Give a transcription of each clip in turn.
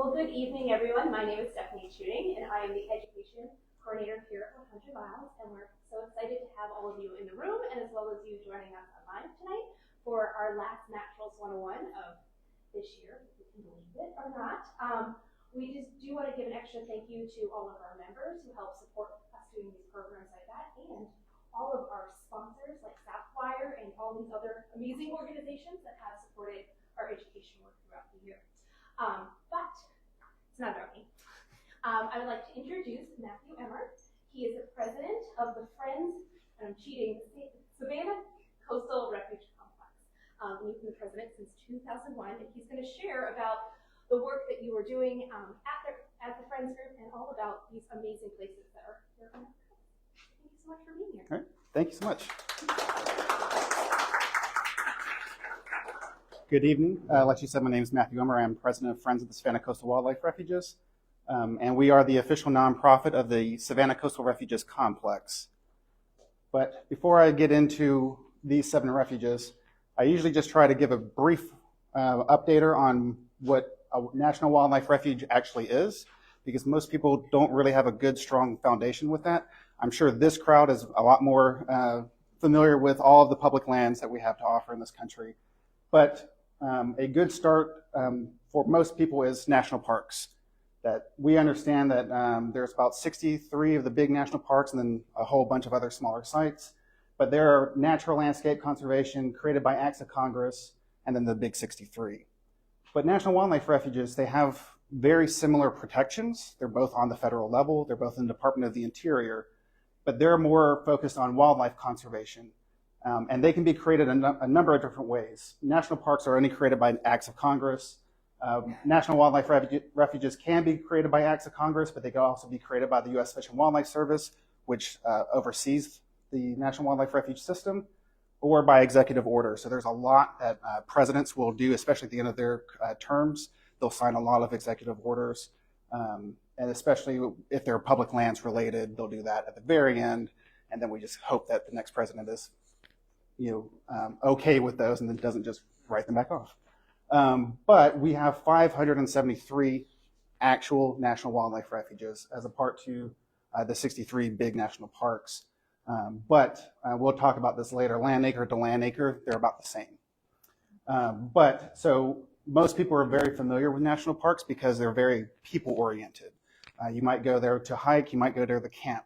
Well, good evening, everyone. My name is Stephanie Shooting, and I am the Education Coordinator here at 100 Miles, and we're so excited to have all of you in the room, and as well as you joining us online tonight for our last Naturalist 101 of this year, if you can believe it or not. We just do want to give an extra thank you to all of our members who help support us doing these programs like that, and all of our sponsors like Southwire and all these other amazing organizations that have supported our education work throughout the year. But it's not about me. I would like to introduce Matthew Emmer. He is the president of the Friends, and I'm cheating, Savannah Coastal Refuge Complex. He's been the president since 2001, and he's going to share about the work that you are doing at the Friends group and all about these amazing places that are here on our coast. Thank you so much for being here. All right. Thank you so much. Good evening. Like you said, my name is Matthew Emmer. I'm president of Friends of the Savannah Coastal Wildlife Refuges, and we are the official nonprofit of the Savannah Coastal Refuges complex. But before I get into these 7 refuges, I usually just try to give a brief updater on what a National Wildlife Refuge actually is, because most people don't really have a good, strong foundation with that. I'm sure this crowd is a lot more familiar with all of the public lands that we have to offer in this country. But a good start for most people is national parks. That we understand that there's about 63 of the big national parks and then a whole bunch of other smaller sites. But there are natural landscape conservation created by acts of Congress and then the big 63. But National Wildlife Refuges, they have very similar protections. They're both on the federal level. They're both in the Department of the Interior. But they're more focused on wildlife conservation. And they can be created in a number of different ways. National parks are only created by acts of Congress. National Wildlife Refuges can be created by acts of Congress, but they can also be created by the U.S. Fish and Wildlife Service, which oversees the National Wildlife Refuge system, or by executive order. So there's a lot that presidents will do, especially at the end of their terms. They'll sign a lot of executive orders, and especially if they're public lands related, they'll do that at the very end. And then we just hope that the next president is okay with those and then doesn't just write them back off. But we have 573 actual National Wildlife Refuges as a part to the 63 big national parks. But we'll talk about this later. Land acre to land acre, they're about the same. So most people are very familiar with national parks because they're very people-oriented. You might go there to hike, you might go there to camp.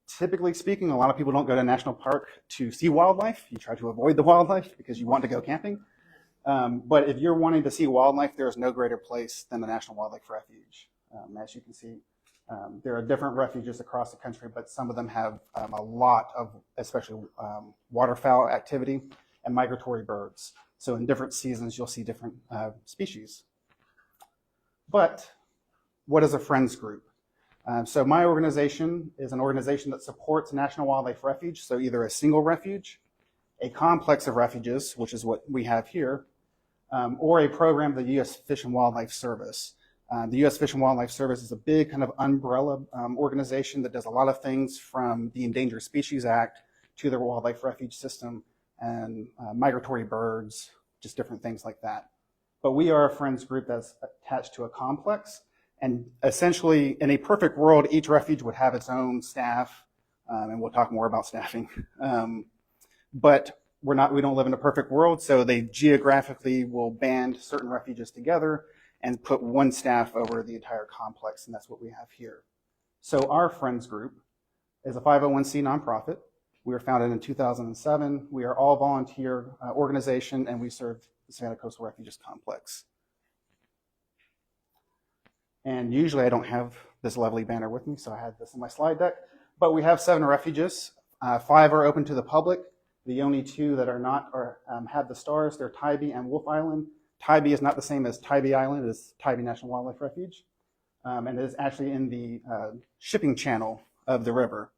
Typically speaking, a lot of people don't go to a national park to see wildlife. You try to avoid the wildlife because you want to go camping. But if you're wanting to see wildlife, there's no greater place than the National Wildlife Refuge. As you can see, there are different refuges across the country, but some of them have a lot of, especially waterfowl activity and migratory birds. So in different seasons, you'll see different species. But what is a Friends group? So my organization is an organization that supports National Wildlife Refuge, so either a single refuge, a complex of refuges, which is what we have here, or a program of the U.S. Fish and Wildlife Service. The U.S. Fish and Wildlife Service is a big kind of umbrella organization that does a lot of things from the Endangered Species Act to the Wildlife Refuge System and migratory birds, just different things like that. But we are a Friends group that's attached to a complex. And essentially, in a perfect world, each refuge would have its own staff, and we'll talk more about staffing. But we don't live in a perfect world, so they geographically will band certain refuges together and put one staff over the entire complex, and that's what we have here. So our Friends group is a 501c nonprofit. We were founded in 2007. We are all volunteer organization, and we serve the Savannah Coastal Refuges complex. And usually I don't have this lovely banner with me, so I had this in my slide deck. But we have 7 refuges. 5 are open to the public. The only 2 that are not have the stars. They're Tybee and Wolf Island. Tybee is not the same as Tybee Island. It is Tybee National Wildlife Refuge. And it is actually in the shipping channel of the river.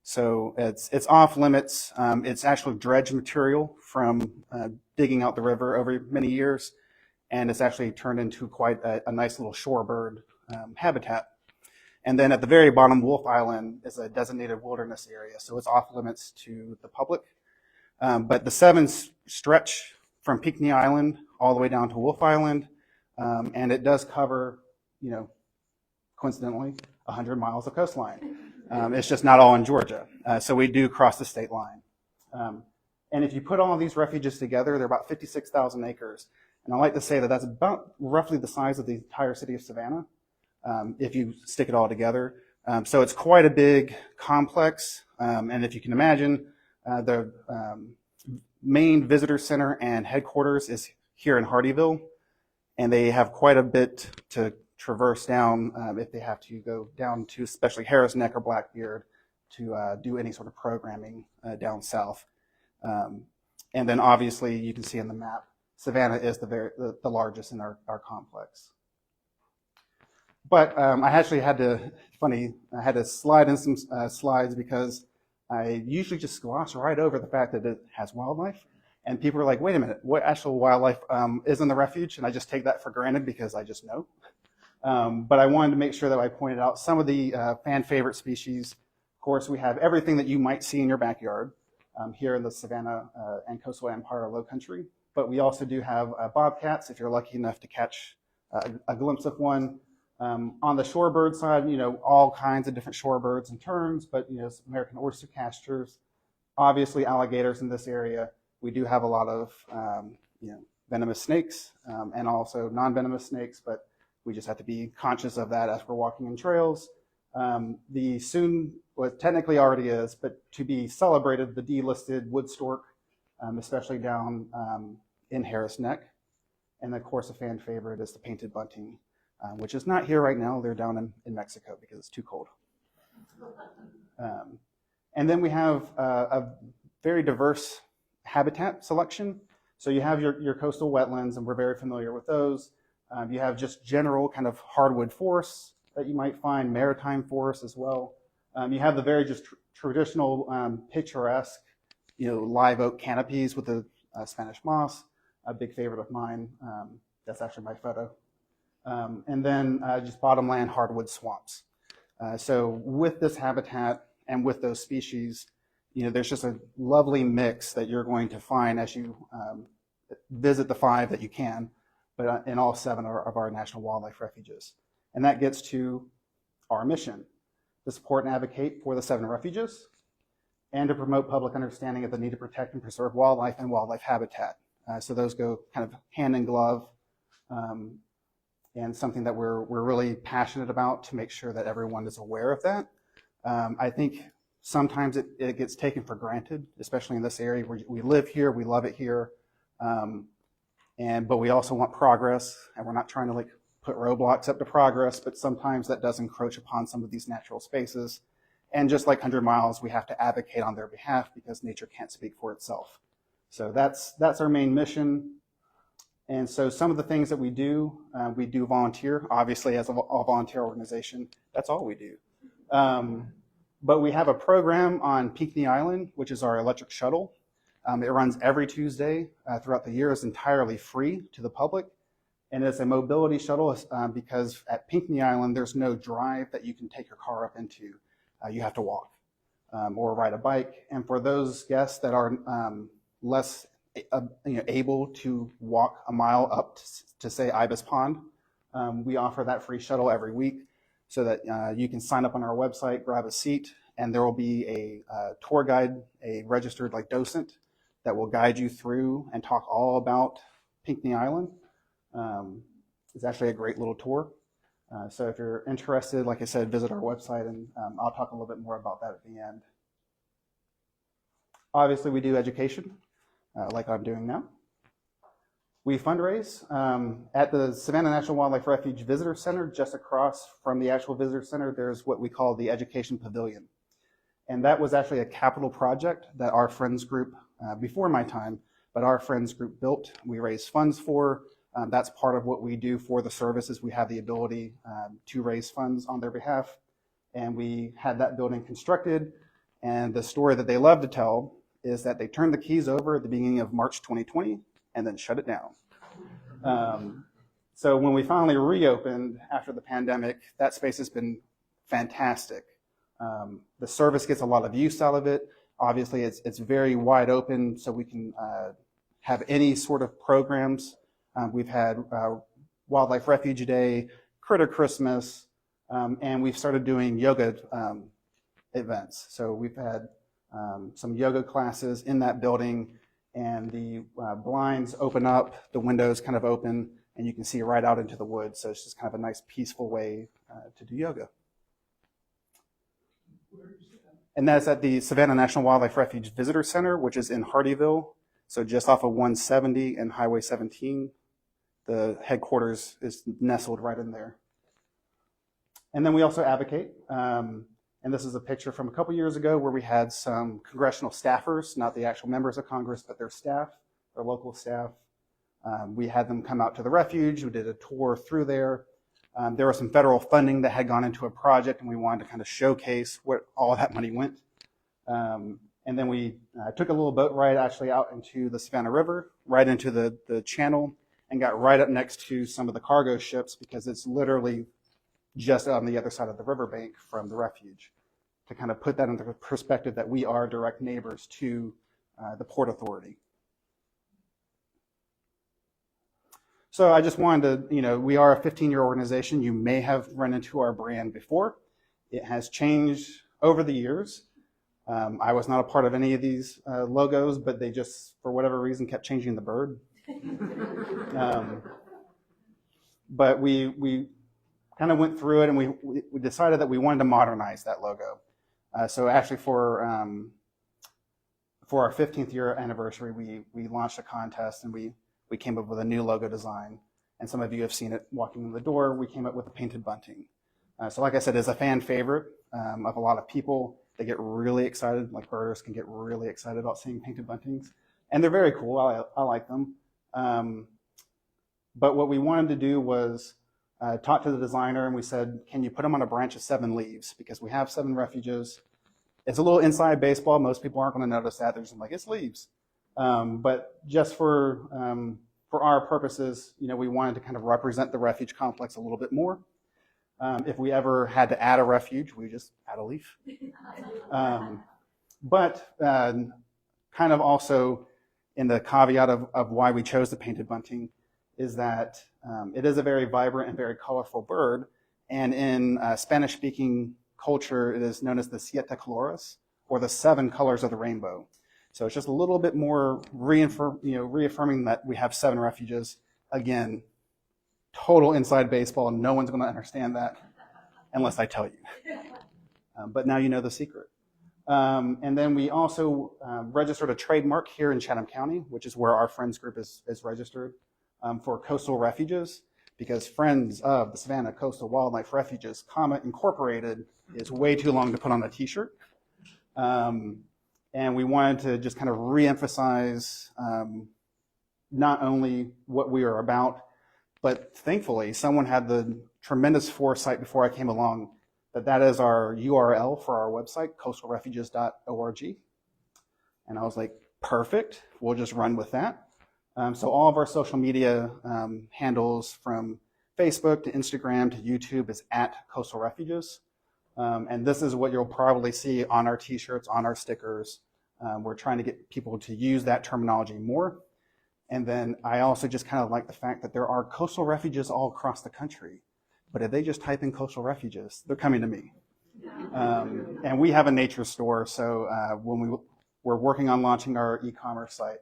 So it's off limits. It's actually dredged material from digging out the river over many years. And it's actually turned into quite a nice little shorebird habitat. And then at the very bottom, Wolf Island is a designated wilderness area, so it's off limits to the public. But the 7 stretch from Pinckney Island all the way down to Wolf Island. And it does cover, coincidentally, 100 miles of coastline. It's just not all in Georgia. So we do cross the state line. And if you put all of these refuges together, they're about 56,000 acres. And I like to say that that's about roughly the size of the entire city of Savannah, if you stick it all together. So it's quite a big complex. And if you can imagine, the main visitor center and headquarters is here in Hardeeville. And they have quite a bit to traverse down if they have to go down to especially Harris Neck or Blackbeard to do any sort of programming down south. And then obviously you can see in the map, Savannah is the largest in our complex. But I actually had to slide in some slides because I usually just gloss right over the fact that it has wildlife. And people are like, wait a minute, what actual wildlife is in the refuge? And I just take that for granted because I just know. But I wanted to make sure that I pointed out some of the fan favorite species. Of course, we have everything that you might see in your backyard here in the Savannah and Coastal Empire Low Country. But we also do have bobcats, if you're lucky enough to catch a glimpse of one. On the shorebird side, all kinds of different shorebirds and terns, but American oyster castors, obviously alligators in this area. We do have a lot of venomous snakes and also non-venomous snakes, but we just have to be conscious of that as we're walking in trails. The soon, well, technically already is, but to be celebrated, the delisted wood stork, especially down in Harris Neck. And of course, a fan favorite is the painted bunting, which is not here right now. They're down in Mexico because it's too cold. And then we have a very diverse habitat selection. So you have your coastal wetlands, and we're very familiar with those. You have just general kind of hardwood forests that you might find, maritime forests as well. You have the very just traditional picturesque, live oak canopies with the Spanish moss, a big favorite of mine. That's actually my photo. And then just bottomland hardwood swamps. So with this habitat and with those species, there's just a lovely mix that you're going to find as you visit the 5 that you can, but in all 7 of our National Wildlife Refuges. And that gets to our mission, to support and advocate for the 7 refuges, and to promote public understanding of the need to protect and preserve wildlife and wildlife habitat. So those go kind of hand in glove, and something that we're really passionate about to make sure that everyone is aware of that. I think sometimes it gets taken for granted, especially in this area. We live here, we love it here, but we also want progress, and we're not trying to put roadblocks up to progress, but sometimes that does encroach upon some of these natural spaces. And just like 100 Miles, we have to advocate on their behalf because nature can't speak for itself. So that's our main mission. And so some of the things that we do volunteer, obviously as a volunteer organization, that's all we do. But we have a program on Pinckney Island, which is our electric shuttle. It runs every Tuesday throughout the year. It's entirely free to the public. And it's a mobility shuttle because at Pinckney Island, there's no drive that you can take your car up into. You have to walk or ride a bike. And for those guests that are less able to walk a mile up to say Ibis Pond, we offer that free shuttle every week so that you can sign up on our website, grab a seat, and there will be a tour guide, a registered docent that will guide you through and talk all about Pinckney Island. It's actually a great little tour. So if you're interested, like I said, visit our website, and I'll talk a little bit more about that at the end. Obviously, we do education, like I'm doing now. We fundraise at the Savannah National Wildlife Refuge Visitor Center. Just across from the actual visitor center, there's what we call the Education Pavilion. And that was actually a capital project that our friends group, before my time, but our friends group built. We raised funds for. That's part of what we do for the services. We have the ability to raise funds on their behalf. And we had that building constructed. And the story that they love to tell is that they turned the keys over at the beginning of March 2020 and then shut it down. So when we finally reopened after the pandemic, that space has been fantastic. The service gets a lot of use out of it. Obviously, it's very wide open, so we can have any sort of programs. We've had Wildlife Refuge Day, Critter Christmas, and we've started doing yoga events. So we've had some yoga classes in that building, and the blinds open up, the windows kind of open, and you can see right out into the woods. So it's just kind of a nice, peaceful way to do yoga. And that's at the Savannah National Wildlife Refuge Visitor Center, which is in Hardeeville, so just off of 170 and Highway 17. The headquarters is nestled right in there. And then we also advocate, and this is a picture from a couple years ago where we had some congressional staffers, not the actual members of Congress, but their staff, their local staff. We had them come out to the refuge. We did a tour through there. There was some federal funding that had gone into a project, and we wanted to kind of showcase where all of that money went. And then we took a little boat ride actually out into the Savannah River, right into the channel, and got right up next to some of the cargo ships because it's literally just on the other side of the riverbank from the refuge, to kind of put that into perspective that we are direct neighbors to the Port Authority. So I just wanted to, we are a 15-year organization. You may have run into our brand before. It has changed over the years. I was not a part of any of these logos, but they just, for whatever reason, kept changing the bird. But we kind of went through it, and we decided that we wanted to modernize that logo. So actually for our 15th year anniversary, we launched a contest, and we came up with a new logo design. And some of you have seen it walking in the door. We came up with a painted bunting. So like I said, it's a fan favorite of a lot of people. They get really excited, like birders can get really excited about seeing painted buntings. And they're very cool. I like them. But what we wanted to do was talk to the designer, and we said, can you put them on a branch of 7 leaves? Because we have 7 refuges. It's a little inside baseball. Most people aren't going to notice that. They're just like, it's leaves. But just for our purposes, we wanted to kind of represent the refuge complex a little bit more. If we ever had to add a refuge, we just add a leaf. But kind of also in the caveat of why we chose the painted bunting is that it is a very vibrant and very colorful bird. And in Spanish-speaking culture, it is known as the siete colores, or the 7 colors of the rainbow. So it's just a little bit more reaffirming that we have 7 refuges. Again, total inside baseball. No one's going to understand that unless I tell you. But now you know the secret. And then we also registered a trademark here in Chatham County, which is where our Friends group is registered, for coastal refuges, because Friends of the Savannah Coastal Wildlife Refuges, Incorporated, is way too long to put on a t-shirt. And we wanted to just kind of reemphasize not only what we are about, but thankfully someone had the tremendous foresight before I came along that is our URL for our website, coastalrefuges.org. And I was like, perfect, we'll just run with that. So all of our social media handles, from Facebook to Instagram to YouTube, is at Coastal Refuges. And this is what you'll probably see on our t-shirts, on our stickers. We're trying to get people to use that terminology more. And then I also just kind of like the fact that there are coastal refuges all across the country. But if they just type in coastal refuges, they're coming to me. And we have a nature store, so when we're working on launching our e-commerce site,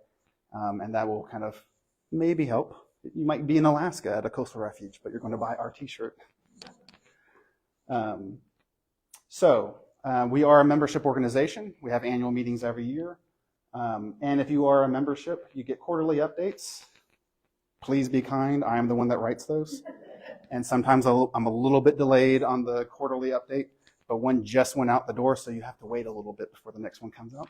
and that will kind of maybe help. You might be in Alaska at a coastal refuge, but you're going to buy our t-shirt. So we are a membership organization. We have annual meetings every year. And if you are a membership, you get quarterly updates. Please be kind. I am the one that writes those. And sometimes I'm a little bit delayed on the quarterly update, but one just went out the door, so you have to wait a little bit before the next one comes out.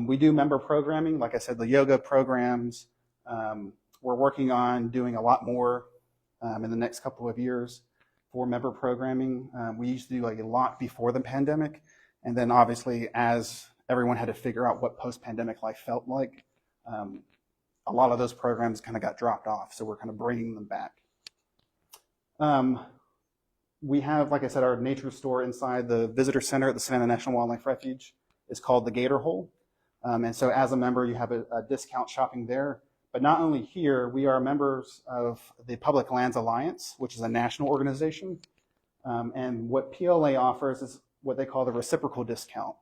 We do member programming. Like I said, the yoga programs. We're working on doing a lot more in the next couple of years for member programming. We used to do a lot before the pandemic, and then obviously as everyone had to figure out what post-pandemic life felt like, a lot of those programs kind of got dropped off, so we're kind of bringing them back. We have, like I said, our nature store inside the visitor center at the Savannah National Wildlife Refuge. It's called the Gator Hole. And so as a member, you have a discount shopping there. But not only here, we are members of the Public Lands Alliance, which is a national organization. And what PLA offers is what they call the reciprocal discount.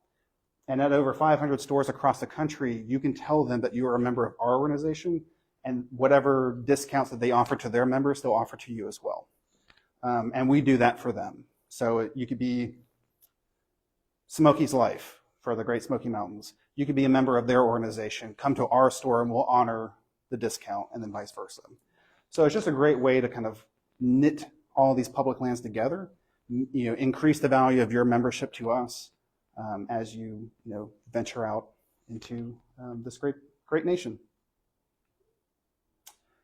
And at over 500 stores across the country, you can tell them that you are a member of our organization, and whatever discounts that they offer to their members, they'll offer to you as well. And we do that for them. So you could be Smoky's Life for the Great Smoky Mountains. You could be a member of their organization, come to our store, and we'll honor the discount, and then vice versa. So it's just a great way to kind of knit all these public lands together, increase the value of your membership to us as you venture out into this great nation.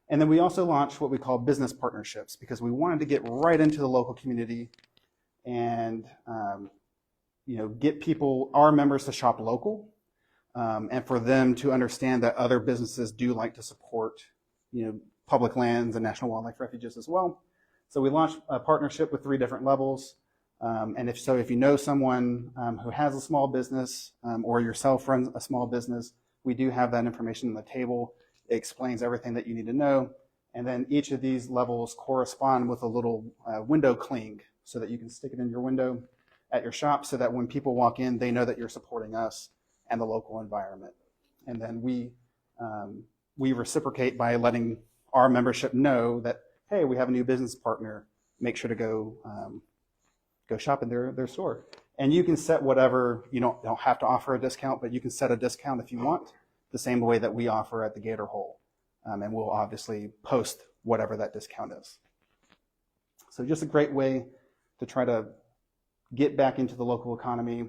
And then we also launched what we call business partnerships, because we wanted to get right into the local community and get our members to shop local, and for them to understand that other businesses do like to support public lands and National Wildlife Refuges as well. So we launched a partnership with 3 different levels. And if you know someone who has a small business or yourself runs a small business, we do have that information on the table. It explains everything that you need to know. And then each of these levels correspond with a little window cling so that you can stick it in your window at your shop so that when people walk in, they know that you're supporting us and the local environment. And then we reciprocate by letting our membership know that, hey, we have a new business partner. Make sure to go shop in their store. And you can set whatever, you don't have to offer a discount, but you can set a discount if you want, the same way that we offer at the Gator Hole. And we'll obviously post whatever that discount is. So just a great way to try to get back into the local economy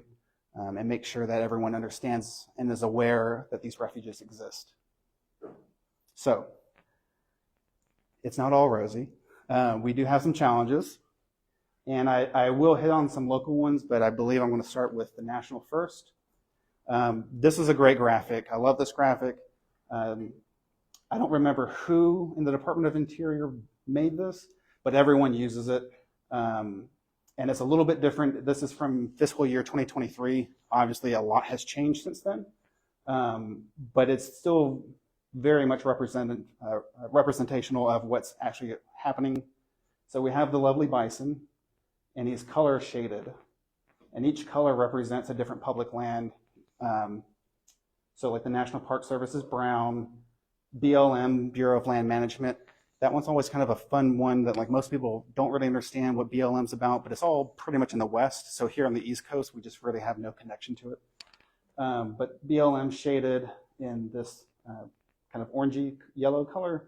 and make sure that everyone understands and is aware that these refuges exist. So it's not all rosy. We do have some challenges. And I will hit on some local ones, but I believe I'm going to start with the national first. This is a great graphic. I love this graphic. I don't remember who in the Department of Interior made this, but everyone uses it. And it's a little bit different. This is from fiscal year 2023. Obviously, a lot has changed since then, but it's still very much representational of what's actually happening. So we have the lovely bison, and he's color shaded, and each color represents a different public land. So like the National Park Service is brown, BLM, Bureau of Land Management, that one's always kind of a fun one that like most people don't really understand what BLM's about, but it's all pretty much in the West. So here on the East Coast, we just really have no connection to it. But BLM shaded in this kind of orangey yellow color.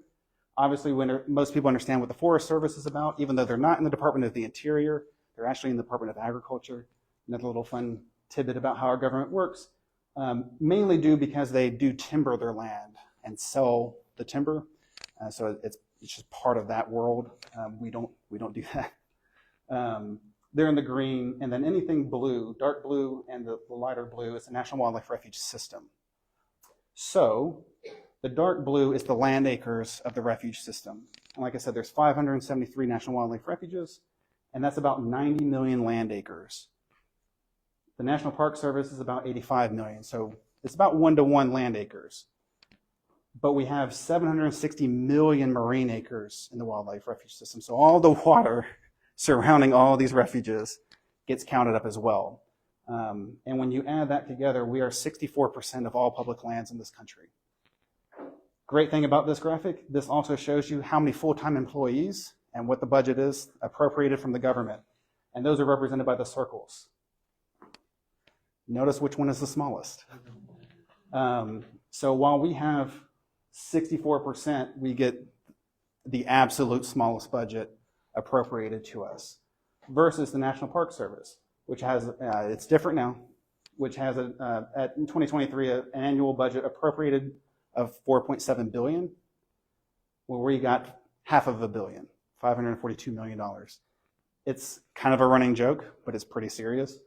Obviously, when most people understand what the Forest Service is about, even though they're not in the Department of the Interior, they're actually in the Department of Agriculture. Another little fun tidbit about how our government works, mainly due because they do timber their land and sell the timber. So it's just part of that world. We don't do that. They're in the green, and then anything blue, dark blue and the lighter blue is the National Wildlife Refuge system. So the dark blue is the land acres of the refuge system. And like I said, there's 573 National Wildlife Refuges, and that's about 90 million land acres. The National Park Service is about 85 million, so it's about 1-to-1 land acres. But we have 760 million marine acres in the wildlife refuge system. So all the water surrounding all these refuges gets counted up as well. And when you add that together, we are 64% of all public lands in this country. Great thing about this graphic, this also shows you how many full-time employees and what the budget is appropriated from the government. And those are represented by the circles. Notice which one is the smallest. So while we have 64%, we get the absolute smallest budget appropriated to us versus the National Park Service, which has, it's different now, which has in 2023 an annual budget appropriated of $4.7 billion, where we got $500 million, $542 million. It's kind of a running joke, but it's pretty serious.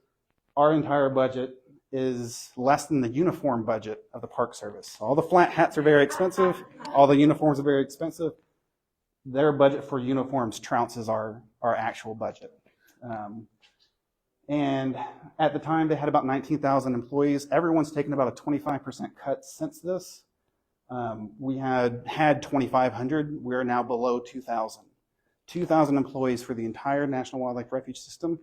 Our entire budget is less than the uniform budget of the Park Service. All the flat hats are very expensive. All the uniforms are very expensive. Their budget for uniforms trounces our actual budget. And at the time, they had about 19,000 employees. Everyone's taken about a 25% cut since this. We had 2,500. We're now below 2,000. 2,000 employees for the entire National Wildlife Refuge system.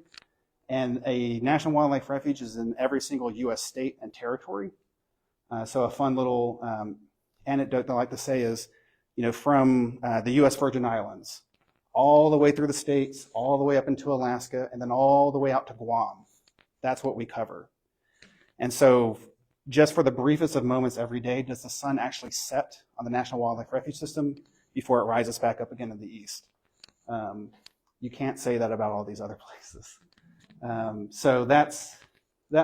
And a National Wildlife Refuge is in every single U.S. state and territory. So a fun little anecdote that I like to say is, from the U.S. Virgin Islands, all the way through the states, all the way up into Alaska, and then all the way out to Guam. That's what we cover. And so just for the briefest of moments every day, does the sun actually set on the National Wildlife Refuge system before it rises back up again in the east? You can't say that about all these other places. So that's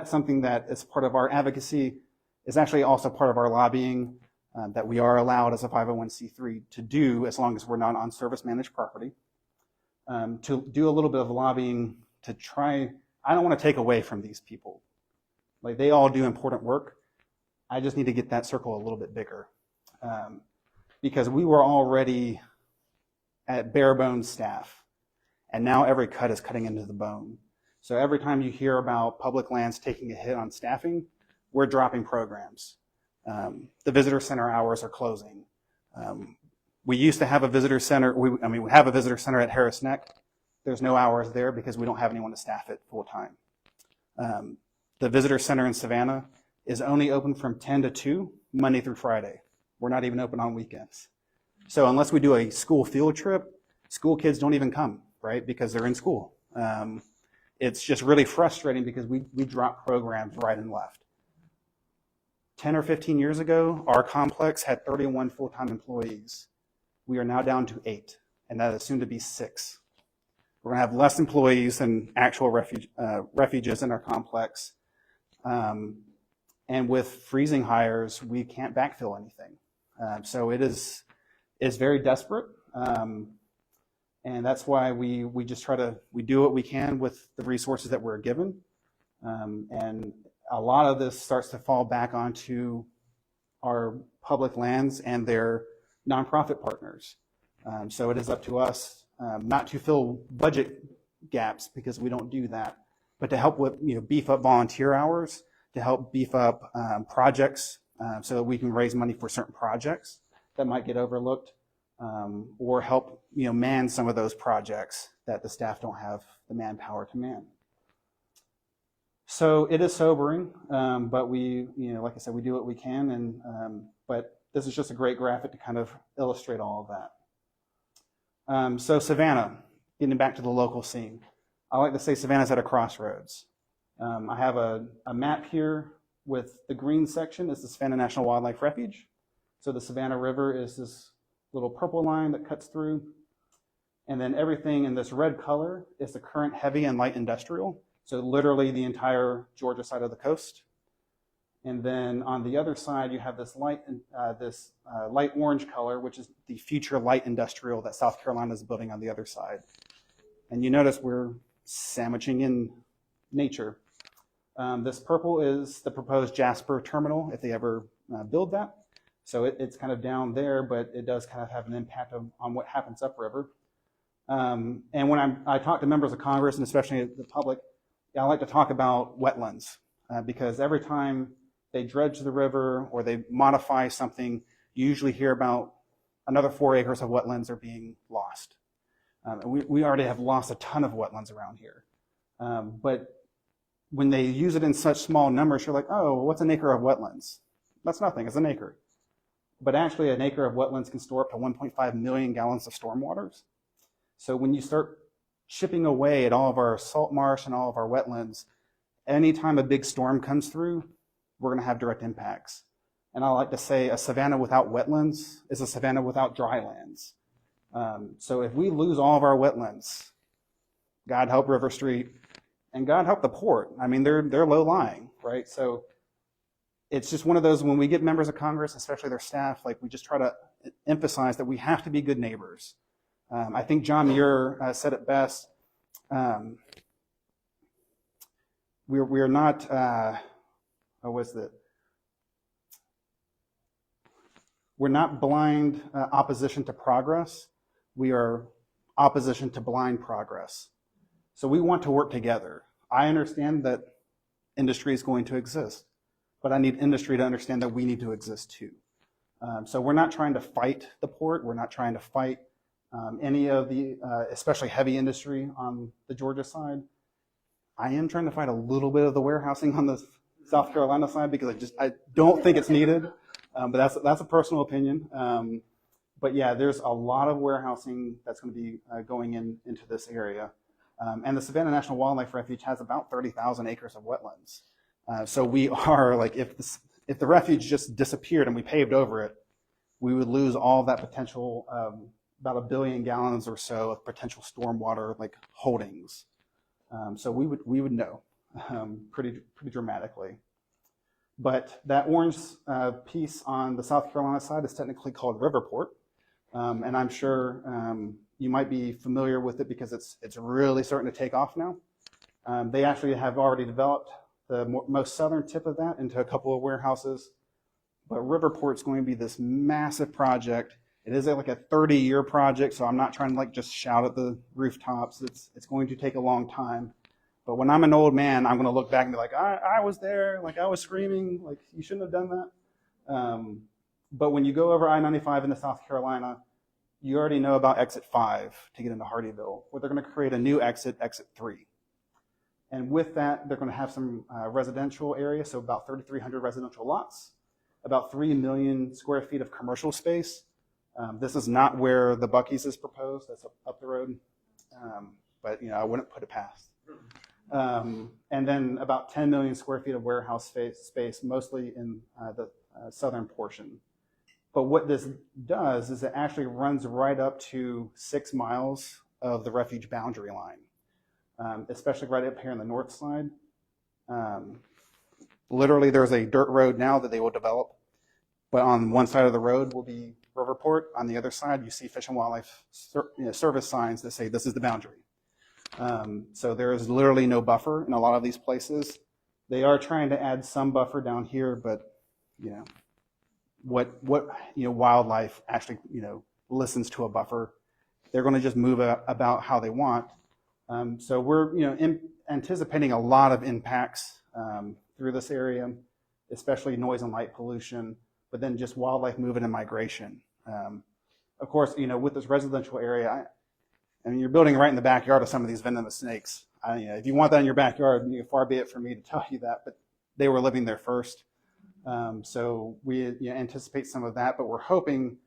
something that is part of our advocacy, is actually also part of our lobbying that we are allowed as a 501c3 to do as long as we're not on service managed property, to do a little bit of lobbying to try. I don't want to take away from these people. Like, they all do important work. I just need to get that circle a little bit bigger, because we were already at bare bones staff, and now every cut is cutting into the bone. So every time you hear about public lands taking a hit on staffing, we're dropping programs. The visitor center hours are closing. We used to have a visitor center. We have a visitor center at Harris Neck. There's no hours there because we don't have anyone to staff it full time. The visitor center in Savannah is only open from 10 to 2, Monday through Friday. We're not even open on weekends. So unless we do a school field trip, school kids don't even come, right? Because they're in school. It's just really frustrating because we drop programs right and left. 10 or 15 years ago, our complex had 31 full-time employees. We are now down to 8, and that is soon to be 6. We're going to have less employees than actual refuges in our complex. And with freezing hires, we can't backfill anything. So it's very desperate. And that's why we just we do what we can with the resources that we're given. And a lot of this starts to fall back onto our public lands and their nonprofit partners. So it is up to us not to fill budget gaps, because we don't do that, but to help with, beef up volunteer hours, to help beef up projects, so that we can raise money for certain projects that might get overlooked, or help man some of those projects that the staff don't have the manpower to man. So it is sobering, but we, like I said, we do what we can, and but this is just a great graphic to kind of illustrate all of that. So Savannah, getting back to the local scene, I like to say Savannah's at a crossroads. I have a map here with the green section is the Savannah National Wildlife Refuge. So the Savannah River is this little purple line that cuts through, and then everything in this red color is the current heavy and light industrial. So literally the entire Georgia side of the coast. And then on the other side, you have this light orange color, which is the future light industrial that South Carolina is building on the other side. And you notice we're sandwiching in nature. This purple is the proposed Jasper terminal, if they ever build that. So it's kind of down there, but it does kind of have an impact on what happens upriver. And when I talk to members of Congress, and especially the public, I like to talk about wetlands, because every time they dredge the river or they modify something, you usually hear about another 4 acres of wetlands are being lost. And we already have lost a ton of wetlands around here. But when they use it in such small numbers, you're like, oh, what's an acre of wetlands? That's nothing, it's an acre. But actually an acre of wetlands can store up to 1.5 million gallons of stormwaters. So when you start chipping away at all of our salt marsh and all of our wetlands, anytime a big storm comes through, we're going to have direct impacts. And I like to say a savanna without wetlands is a savanna without dry lands. So if we lose all of our wetlands, God help River Street, and God help the port. I mean, they're low lying, right? So it's just one of those, when we get members of Congress, especially their staff, like, we just try to emphasize that we have to be good neighbors. I think John Muir said it best. We're not, we're not blind opposition to progress. We are opposition to blind progress. So we want to work together. I understand that industry is going to exist, but I need industry to understand that we need to exist too. So we're not trying to fight the port. We're not trying to fight any of the, especially heavy industry on the Georgia side. I am trying to fight a little bit of the warehousing on the South Carolina side because I don't think it's needed. But that's a personal opinion. But yeah, there's a lot of warehousing that's going to be going into this area. And the Savannah National Wildlife Refuge has about 30,000 acres of wetlands. So we are like, if the refuge just disappeared and we paved over it, we would lose all that potential, about 1 billion gallons or so of potential stormwater like holdings. So we would know pretty dramatically. But that orange piece on the South Carolina side is technically called Riverport. And I'm sure you might be familiar with it because it's really starting to take off now. They actually have already developed the most southern tip of that into a couple of warehouses. But Riverport's going to be this massive project. It is like a 30-year project, so I'm not trying to like just shout at the rooftops. It's going to take a long time. But when I'm an old man, I'm going to look back and be like, I was there, like I was screaming, like you shouldn't have done that. But when you go over I-95 into South Carolina, you already know about exit 5 to get into Hardeeville, where they're going to create a new exit 3. And with that, they're going to have some residential area, so about 3,300 residential lots, about 3 million square feet of commercial space. This is not where the Buc-ee's is proposed. That's up the road. But I wouldn't put it past. And then about 10 million square feet of warehouse space, mostly in the southern portion. But what this does is it actually runs right up to 6 miles of the refuge boundary line, especially right up here on the north side. Literally, there's a dirt road now that they will develop, but on one side of the road will be Riverport. On the other side, you see Fish and Wildlife Service signs that say this is the boundary. So there is literally no buffer in a lot of these places. They are trying to add some buffer down here, but what wildlife actually listens to a buffer. They're going to just move about how they want. So we're anticipating a lot of impacts through this area, especially noise and light pollution, but then just wildlife movement and migration. Of course, with this residential area, I mean, you're building right in the backyard of some of these venomous snakes. If you want that in your backyard, far be it for me to tell you that, but they were living there first. So we anticipate some of that, but we're hoping,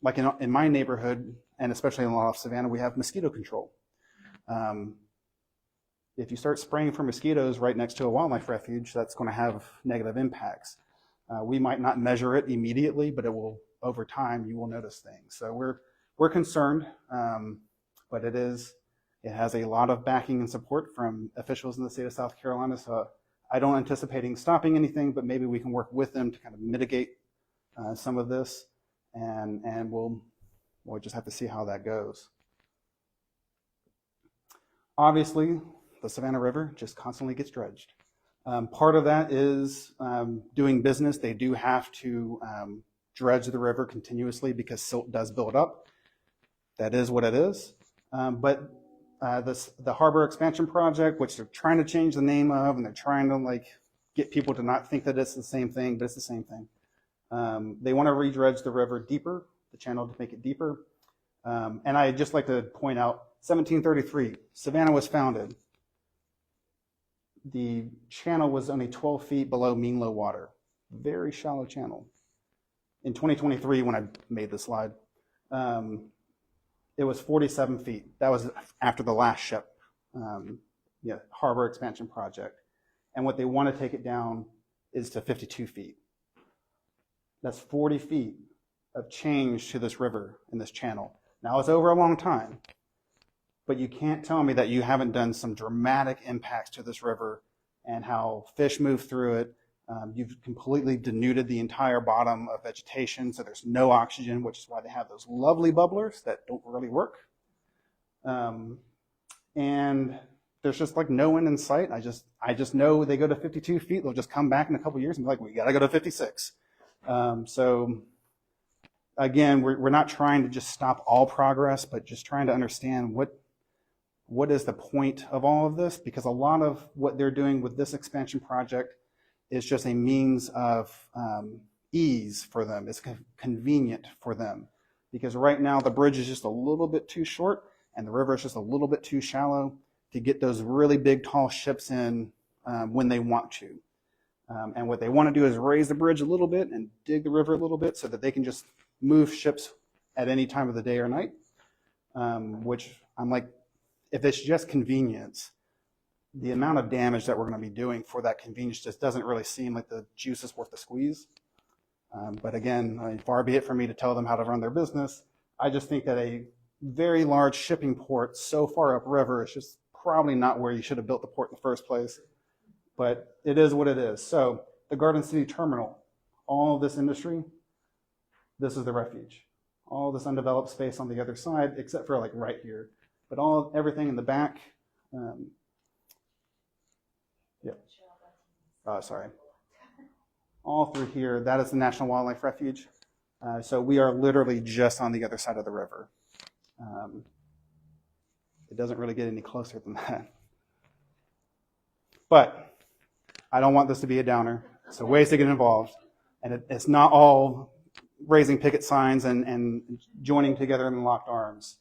like in my neighborhood, and especially in a lot of Savannah, we have mosquito control. If you start spraying for mosquitoes right next to a wildlife refuge, that's going to have negative impacts. We might not measure it immediately, but it will, over time, you will notice things. So we're concerned, but it has a lot of backing and support from officials in the state of South Carolina. So I don't anticipate stopping anything, but maybe we can work with them to kind of mitigate some of this, and we'll just have to see how that goes. Obviously, the Savannah River just constantly gets dredged. Part of that is doing business. They do have to dredge the river continuously because silt does build up. That is what it is. But the harbor expansion project, which they're trying to change the name of, and they're trying to get people to not think that it's the same thing, but it's the same thing. They want to redredge the river deeper, the channel to make it deeper. And I'd just like to point out, 1733, Savannah was founded. The channel was only 12 feet below mean low water. Very shallow channel. In 2023, when I made the slide, it was 47 feet. That was after the last ship, harbor expansion project. And what they want to take it down is to 52 feet. That's 40 feet of change to this river in this channel. Now, it's over a long time, but you can't tell me that you haven't done some dramatic impacts to this river and how fish move through it. You've completely denuded the entire bottom of vegetation, so there's no oxygen, which is why they have those lovely bubblers that don't really work. And there's just no end in sight. I just know they go to 52 feet. They'll just come back in a couple of years and be like, we got to go to 56. So again, we're not trying to just stop all progress, but just trying to understand what is the point of all of this, because a lot of what they're doing with this expansion project is just a means of ease for them. It's convenient for them. Because right now the bridge is just a little bit too short and the river is just a little bit too shallow to get those really big, tall ships in when they want to. And what they want to do is raise the bridge a little bit and dig the river a little bit so that they can just move ships at any time of the day or night. Which I'm like, if it's just convenience, the amount of damage that we're going to be doing for that convenience just doesn't really seem like the juice is worth the squeeze. But again, far be it for me to tell them how to run their business. I just think that a very large shipping port so far upriver is just probably not where you should have built the port in the first place. But it is what it is. So the Garden City Terminal, all of this industry, this is the refuge. All this undeveloped space on the other side, except for like right here. But everything in the back, sorry. All through here, that is the National Wildlife Refuge. So we are literally just on the other side of the river. It doesn't really get any closer than that. But I don't want this to be a downer. So ways to get involved. And it's not all raising picket signs and joining together in locked arms.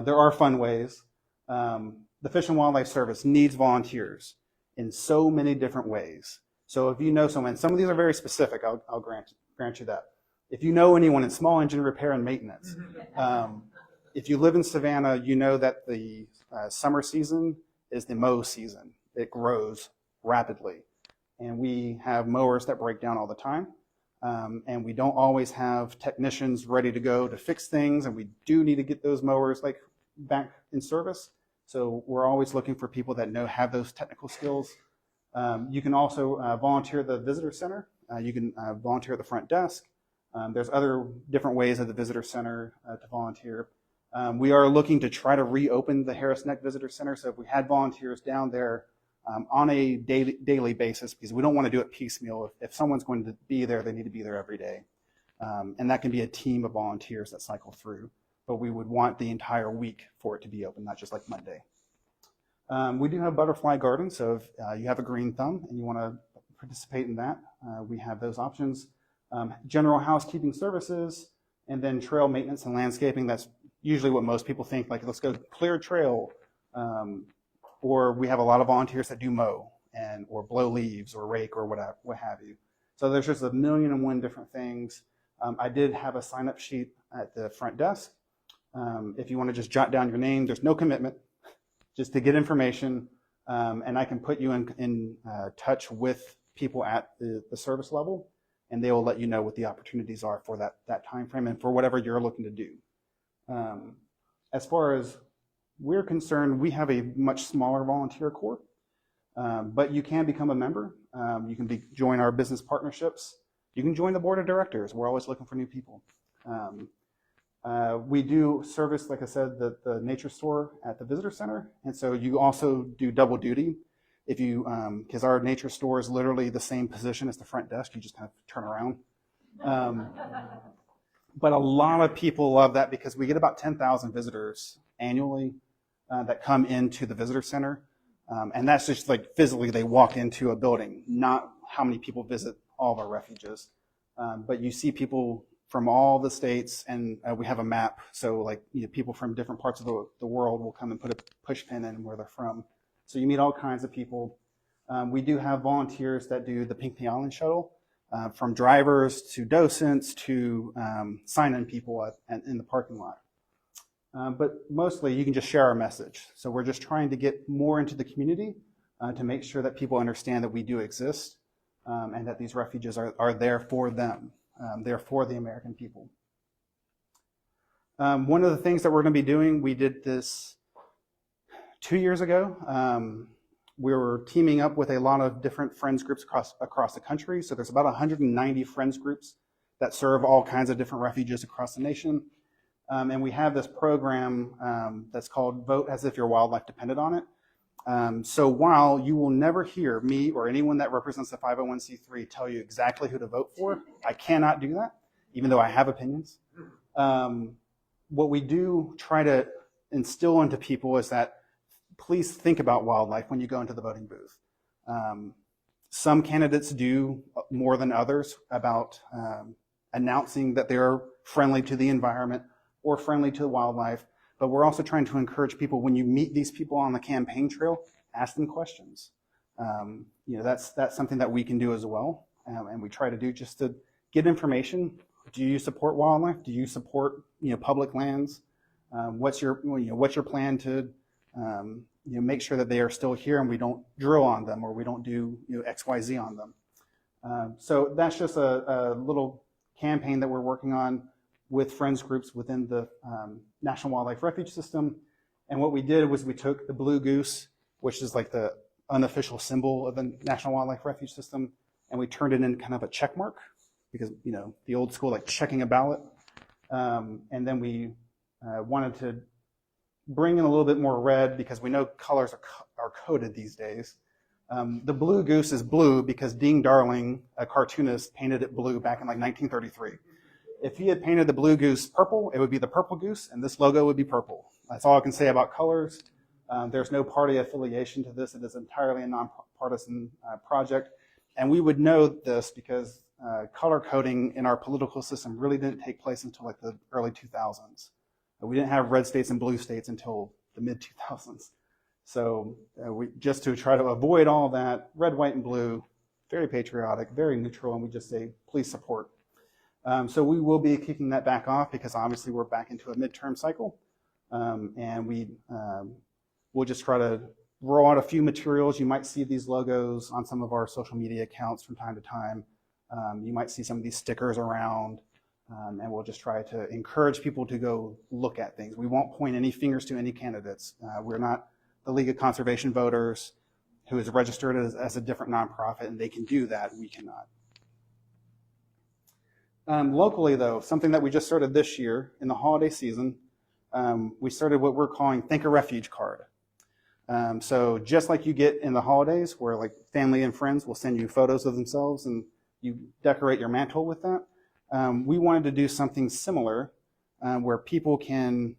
There are fun ways. The Fish and Wildlife Service needs volunteers in so many different ways. So if you know someone, some of these are very specific, I'll grant you that. If you know anyone in small engine repair and maintenance, if you live in Savannah, you know that the summer season is the mow season. It grows rapidly. And we have mowers that break down all the time. And we don't always have technicians ready to go to fix things. And we do need to get those mowers like back in service. So we're always looking for people that have those technical skills. You can also volunteer at the visitor center. You can volunteer at the front desk. There's other different ways at the visitor center to volunteer. We are looking to try to reopen the Harris Neck Visitor Center. So if we had volunteers down there on a daily basis, because we don't want to do it piecemeal. If someone's going to be there, they need to be there every day. And that can be a team of volunteers that cycle through. But we would want the entire week for it to be open, not just like Monday. We do have butterfly gardens, so if you have a green thumb and you want to participate in that, we have those options. General housekeeping services, and then trail maintenance and landscaping. That's usually what most people think, like let's go clear a trail. Or we have a lot of volunteers that do mow or blow leaves or rake or what have you. So there's just 1,000,001 different things. I did have a sign-up sheet at the front desk. If you want to just jot down your name, there's no commitment, just to get information, and I can put you in touch with people at the service level, and they will let you know what the opportunities are for that time frame and for whatever you're looking to do. As far as we're concerned, we have a much smaller volunteer corps, but you can become a member. You can join our business partnerships. You can join the board of directors. We're always looking for new people. We do service, like I said, the nature store at the visitor center, and so you also do double duty. If you, because our nature store is literally the same position as the front desk, you just kind of turn around. But a lot of people love that because we get about 10,000 visitors annually that come into the visitor center, and that's just like physically they walk into a building, not how many people visit all of our refuges. But you see people from all the states, and we have a map, so like people from different parts of the world will come and put a push pin in where they're from. So you meet all kinds of people. We do have volunteers that do the Pinckney Island shuttle, from drivers to docents to sign-in people in the parking lot. But mostly you can just share our message. So we're just trying to get more into the community to make sure that people understand that we do exist and that these refuges are there for them. They're for the American people. One of the things that we're going to be doing, we did this 2 years ago. We were teaming up with a lot of different friends groups across the country. So there's about 190 friends groups that serve all kinds of different refuges across the nation. And we have this program that's called Vote as if your wildlife depended on it. So while you will never hear me or anyone that represents the 501c3 tell you exactly who to vote for, I cannot do that, even though I have opinions. What we do try to instill into people is that please think about wildlife when you go into the voting booth. Some candidates do more than others about announcing that they're friendly to the environment or friendly to wildlife. But we're also trying to encourage people, when you meet these people on the campaign trail, ask them questions. That's something that we can do as well, and we try to do just to get information. Do you support wildlife? Do you support public lands? What's your plan to make sure that they are still here and we don't drill on them or we don't do XYZ on them? So that's just a little campaign that we're working on with friends groups within the National Wildlife Refuge system. And what we did was we took the blue goose, which is like the unofficial symbol of the National Wildlife Refuge system, and we turned it in kind of a check mark, because the old school, like checking a ballot. And then we wanted to bring in a little bit more red, because we know colors are coded these days. The blue goose is blue because Dean Darling, a cartoonist, painted it blue back in like 1933. If he had painted the blue goose purple, it would be the purple goose, and this logo would be purple. That's all I can say about colors. There's no party affiliation to this. It is entirely a nonpartisan project. And we would know this because color coding in our political system really didn't take place until like the early 2000s. We didn't have red states and blue states until the mid 2000s. So we just to try to avoid all that, red, white, and blue, very patriotic, very neutral, and we just say, please support. So we will be kicking that back off, because obviously we're back into a midterm cycle. And we'll just try to roll out a few materials. You might see these logos on some of our social media accounts from time to time. You might see some of these stickers around, and we'll just try to encourage people to go look at things. We won't point any fingers to any candidates. We're not the League of Conservation Voters, who is registered as a different nonprofit, and they can do that. We cannot. Locally, though, something that we just started this year in the holiday season, we started what we're calling Think a Refuge card. So just like you get in the holidays, where like family and friends will send you photos of themselves and you decorate your mantle with that, we wanted to do something similar, where people can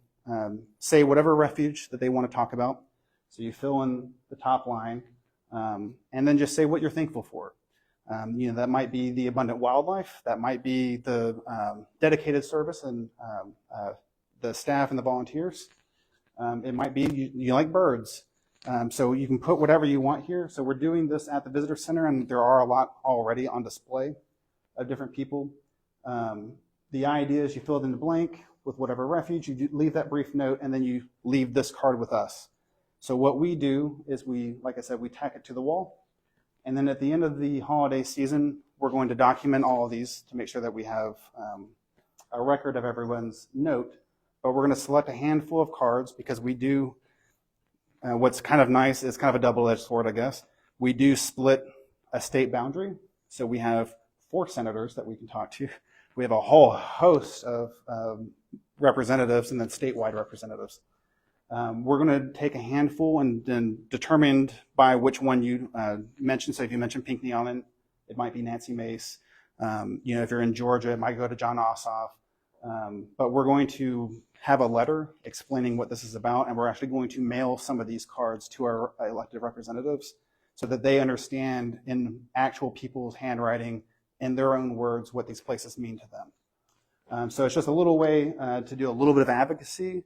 say whatever refuge that they want to talk about. So you fill in the top line, and then just say what you're thankful for. That might be the abundant wildlife, that might be the dedicated service and the staff and the volunteers. It might be you like birds. So you can put whatever you want here. So we're doing this at the visitor center, and there are a lot already on display of different people. The idea is you fill it in the blank with whatever refuge, you leave that brief note, and then you leave this card with us. So what we do is like I said, we tack it to the wall. And then at the end of the holiday season, we're going to document all of these to make sure that we have a record of everyone's note. But we're going to select a handful of cards, because we do, what's kind of nice, it's kind of a double-edged sword, I guess. We do split a state boundary. So we have 4 senators that we can talk to. We have a whole host of representatives, and then statewide representatives. We're going to take a handful and then determined by which one you mentioned. So if you mentioned Pinckney Island, it might be Nancy Mace. If you're in Georgia, it might go to John Ossoff. But we're going to have a letter explaining what this is about, and we're actually going to mail some of these cards to our elected representatives so that they understand in actual people's handwriting, in their own words, what these places mean to them. So it's just a little way to do a little bit of advocacy,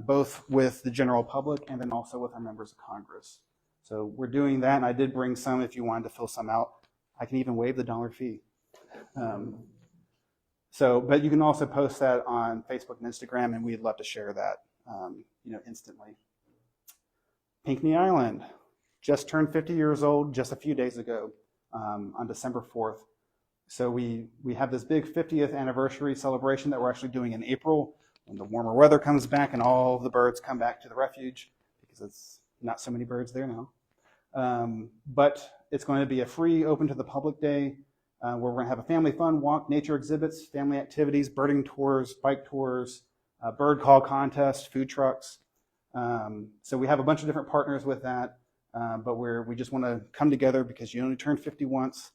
both with the general public and then also with our members of Congress. So we're doing that, and I did bring some if you wanted to fill some out. I can even waive the $1 fee. But you can also post that on Facebook and Instagram, and we'd love to share that, instantly. Pinckney Island just turned 50 years old just a few days ago, on December 4th. So we have this big 50th anniversary celebration that we're actually doing in April, when the warmer weather comes back and all of the birds come back to the refuge, because it's not so many birds there now. But it's going to be a free, open to the public day, where we're going to have a family fun walk, nature exhibits, family activities, birding tours, bike tours, bird call contest, food trucks. So we have a bunch of different partners with that, but we just want to come together because you only turn 50 once.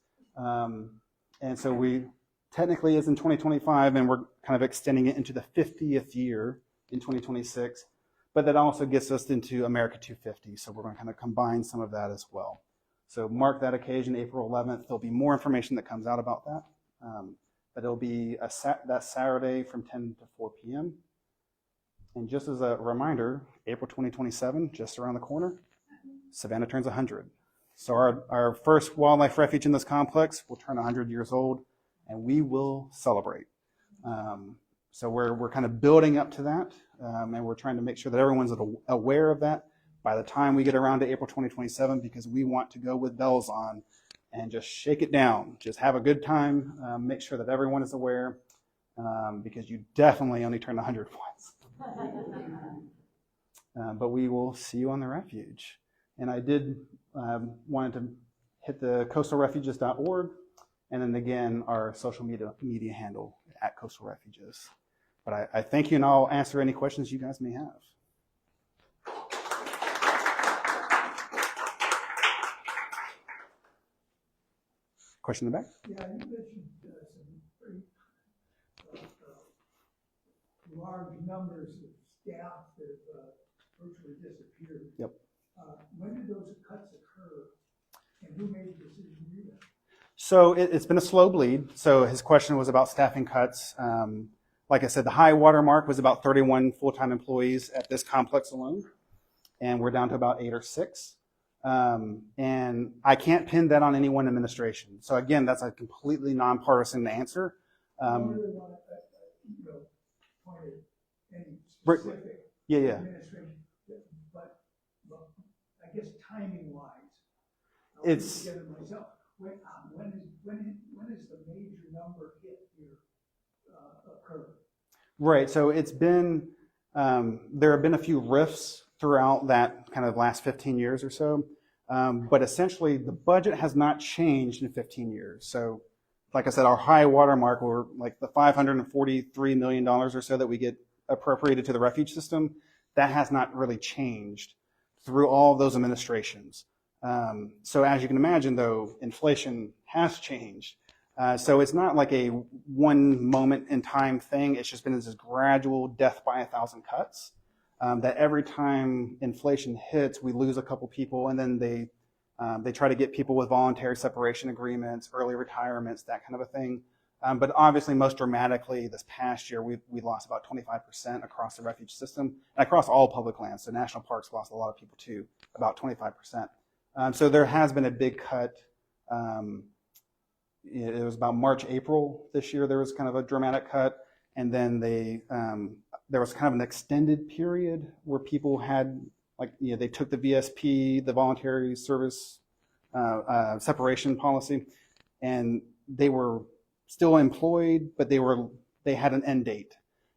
And so we technically is in 2025, and we're kind of extending it into the 50th year in 2026. But that also gets us into America 250, so we're going to kind of combine some of that as well. So mark that occasion, April 11th. There'll be more information that comes out about that. But it'll be that Saturday from 10 to 4 p.m. And just as a reminder, April 2027, just around the corner, Savannah turns 100. So our first wildlife refuge in this complex will turn 100 years old, and we will celebrate. So we're kind of building up to that, and we're trying to make sure that everyone's aware of that by the time we get around to April 2027, because we want to go with bells on and just shake it down. Just have a good time. Make sure that everyone is aware, because you definitely only turn 100 once. But we will see you on the refuge. And I did wanted to hit the coastalrefuges.org, and then again our social media handle at Coastal Refuges. But I thank you, and I'll answer any questions you guys may have. Question in the back? Yeah, you mentioned some pretty large numbers of staff that have virtually disappeared. Yep. When did those cuts occur, and who made the decision to do that? So it's been a slow bleed. So his question was about staffing cuts. Like I said, the high water mark was about 31 full-time employees at this complex alone, and we're down to about 8 or 6. And I can't pin that on any one administration. So again, that's a completely nonpartisan answer. I don't really want to, point at any specific administration, but I guess timing-wise, It's together myself. When is the major number hit here occur? right. So it's been there have been a few rifts throughout that kind of last 15 years or so. But essentially, the budget has not changed in 15 years. So, like I said, our high water mark, we're like the $543 million or so that we get appropriated to the refuge system, that has not really changed through all those administrations. So as you can imagine, though, inflation has changed. So it's not like a one moment in time thing. It's just been this gradual death by 1,000 cuts. That every time inflation hits, we lose a couple people, and then they try to get people with voluntary separation agreements, early retirements, that kind of a thing. But obviously, most dramatically, this past year, we lost about 25% across the refuge system, and across all public lands. So national parks lost a lot of people too, about 25%. So there has been a big cut. It was about March, April this year. There was kind of a dramatic cut, and then there was kind of an extended period where people had, they took the VSP, the voluntary service separation policy, and they were still employed, but they had an end date.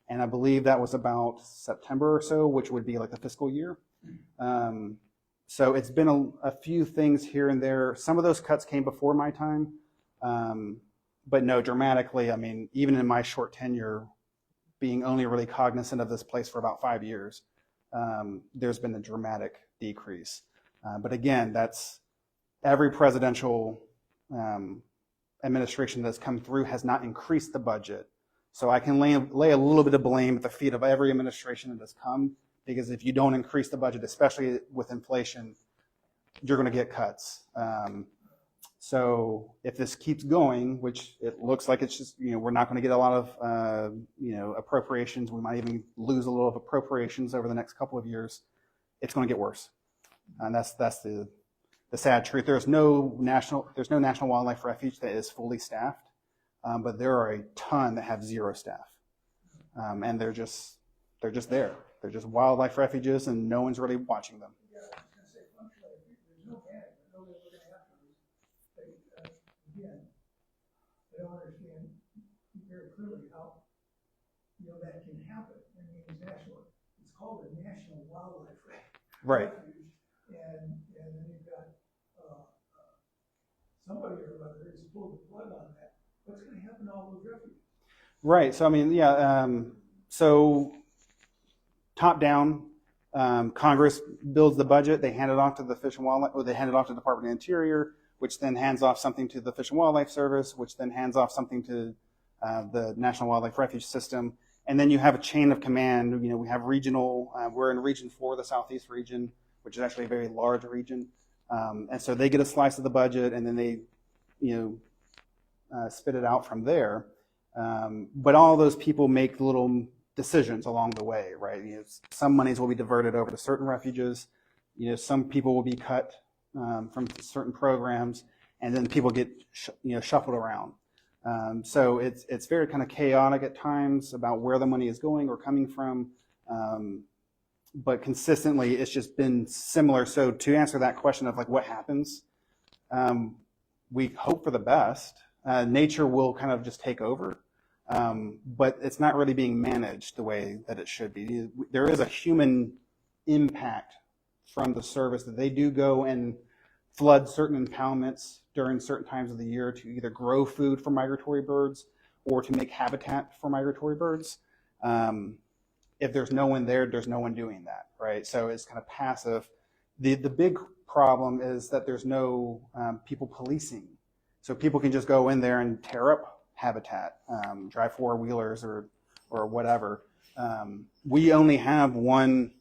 And I believe that was about September or so, which would be like the fiscal year. So it's been a few things here and there. Some of those cuts came before my time, but no, dramatically. I mean, even in my short tenure, being only really cognizant of this place for about 5 years, there's been a dramatic decrease. But again, that's every presidential administration that's come through has not increased the budget. So I can lay a little bit of blame at the feet of every administration that has come, because if you don't increase the budget, especially with inflation, you're going to get cuts. So if this keeps going, which it looks like it's just, we're not going to get a lot of, appropriations. We might even lose a little of appropriations over the next couple of years. It's going to get worse. And that's the sad truth. There's no National Wildlife Refuge that is fully staffed, but there are a ton that have zero staff. And they're just there. They're just wildlife refuges, and no one's really watching them. Yeah, I was going to say, functionally, there's no panic. I know that we're going to have to. Again, I don't understand very clearly how that can happen. I mean, it's called a National Wildlife Right. Refuge, and then you've got somebody or other has pulled the plug on that. What's going to happen to all those refuges? Right. So I mean, so top down, Congress builds the budget. They hand it off to the Fish and Wildlife, or they hand it off to the Department of the Interior, which then hands off something to the Fish and Wildlife Service, which then hands off something to the National Wildlife Refuge System. And then you have a chain of command. We have regional, we're in Region 4, the Southeast region, which is actually a very large region. And so they get a slice of the budget, and then they, spit it out from there. But all those people make little decisions along the way, right? Some monies will be diverted over to certain refuges. Some people will be cut from certain programs, and then people get shuffled around. So it's very kind of chaotic at times about where the money is going or coming from. But consistently, it's just been similar. So to answer that question of like what happens, we hope for the best. Nature will kind of just take over, but it's not really being managed the way that it should be. There is a human impact from the service that they do go and flood certain impoundments during certain times of the year to either grow food for migratory birds or to make habitat for migratory birds. If there's no one there, there's no one doing that, right? So it's kind of passive. The big problem is that there's no people policing. So people can just go in there and tear up habitat, drive four-wheelers or whatever. We only have one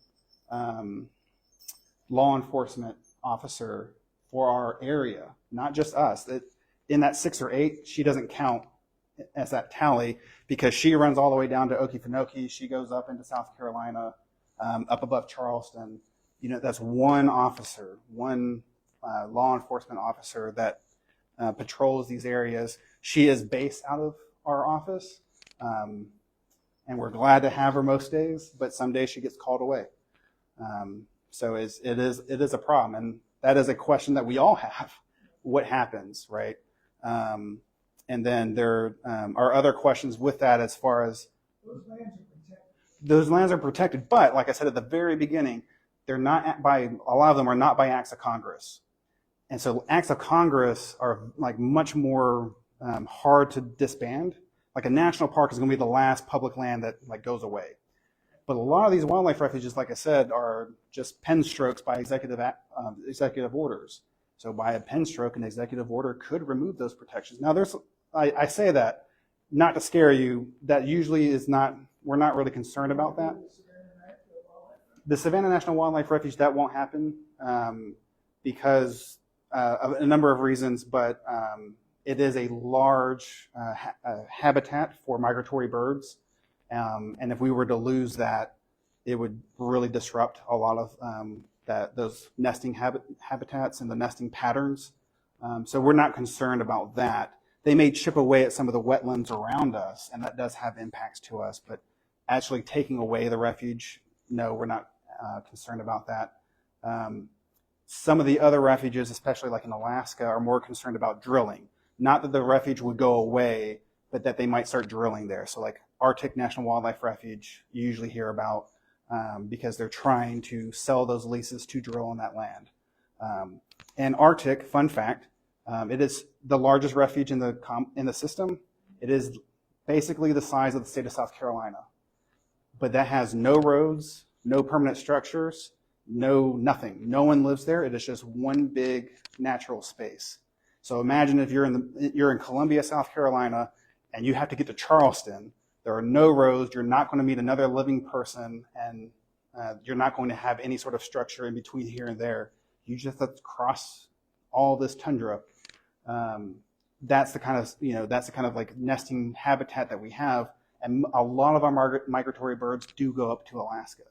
law enforcement officer for our area, not just us. In that 6 or 8, she doesn't count as that tally because she runs all the way down to Okefenokee. She goes up into South Carolina, up above Charleston. That's one officer, one law enforcement officer that patrols these areas. She is based out of our office, and we're glad to have her most days, but some days she gets called away. So it is a problem, and that is a question that we all have. What happens, right? And then there are other questions with that as far as those lands are protected, but like I said at the very beginning, they're not a lot of them are not by acts of Congress. And so acts of Congress are like much more hard to disband. Like a national park is going to be the last public land that like goes away. But a lot of these wildlife refuges, like I said, are just pen strokes by executive orders. So by a pen stroke, an executive order could remove those protections. Now I say that not to scare you. That usually is not, we're not really concerned about that. The Savannah National Wildlife Refuge, that won't happen because of a number of reasons, but it is a large habitat for migratory birds. And if we were to lose that, it would really disrupt a lot of those nesting habitats and the nesting patterns. So we're not concerned about that. They may chip away at some of the wetlands around us, and that does have impacts to us, but actually taking away the refuge, no, we're not concerned about that. Some of the other refuges, especially like in Alaska, are more concerned about drilling. Not that the refuge would go away, but that they might start drilling there. So like Arctic National Wildlife Refuge, you usually hear about because they're trying to sell those leases to drill on that land. And Arctic, fun fact, it is the largest refuge in the system. It is basically the size of the state of South Carolina, but that has no roads, no permanent structures, nothing. No one lives there. It is just one big natural space. So imagine if you're in Columbia, South Carolina, and you have to get to Charleston. There are no roads. You're not going to meet another living person, and you're not going to have any sort of structure in between here and there. You just have to cross all this tundra. That's the kind of like nesting habitat that we have, and a lot of our migratory birds do go up to Alaska.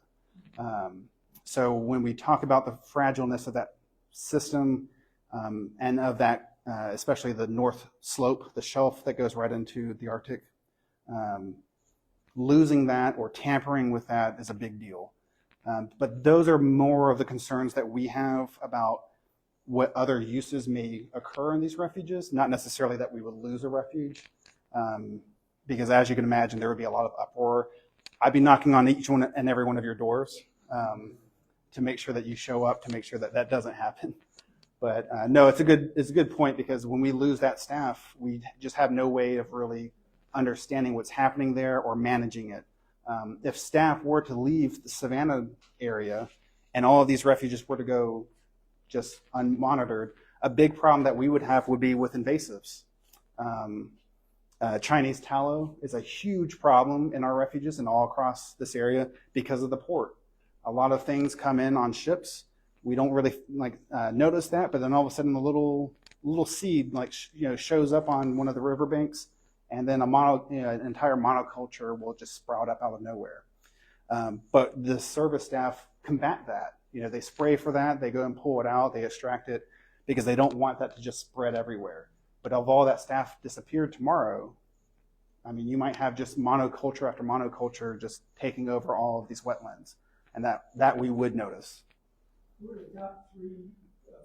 So when we talk about the fragileness of that system and of that, especially the north slope, the shelf that goes right into the Arctic, losing that or tampering with that is a big deal. But those are more of the concerns that we have about what other uses may occur in these refuges, not necessarily that we would lose a refuge, because as you can imagine, there would be a lot of uproar. I'd be knocking on each one and every one of your doors to make sure that you show up, to make sure that that doesn't happen. But no, it's a good point, because when we lose that staff, we just have no way of really understanding what's happening there or managing it. If staff were to leave the Savannah area and all of these refuges were to go just unmonitored, a big problem that we would have would be with invasives. Chinese tallow is a huge problem in our refuges and all across this area because of the port. A lot of things come in on ships. We don't really notice that, but then all of a sudden the little seed shows up on one of the riverbanks, and then an entire monoculture will just sprout up out of nowhere. But the service staff combat that. They spray for that, they go and pull it out, they extract it, because they don't want that to just spread everywhere. But if all that staff disappeared tomorrow, I mean, you might have just monoculture after monoculture just taking over all of these wetlands, and that we would notice. Who are the top 3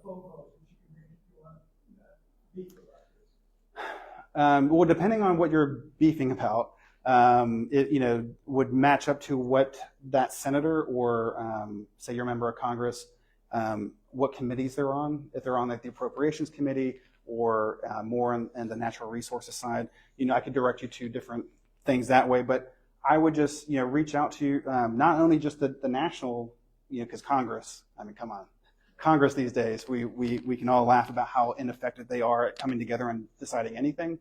phone calls that you can make if you want to beef about this? Well, depending on what you're beefing about, it would match up to what that senator or say you're a member of Congress, what committees they're on. If they're on like the Appropriations Committee or more in the natural resources side, I could direct you to different things that way. But I would just reach out to not only just the national, because Congress. I mean, come on. Congress these days, we can all laugh about how ineffective they are at coming together and deciding anything.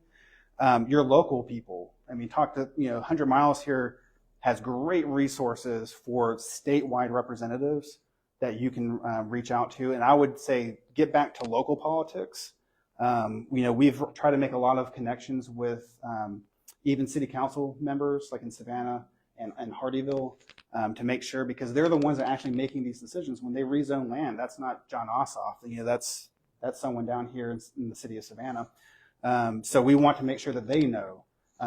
Your local people, I mean, talk to, 100 Miles here has great resources for statewide representatives that you can reach out to. And I would say get back to local politics. We've tried to make a lot of connections with even city council members like in Savannah and Hardyville to make sure, because they're the ones that are actually making these decisions. When they rezone land, that's not John Ossoff. That's someone down here in the city of Savannah. So we want to make sure that they know.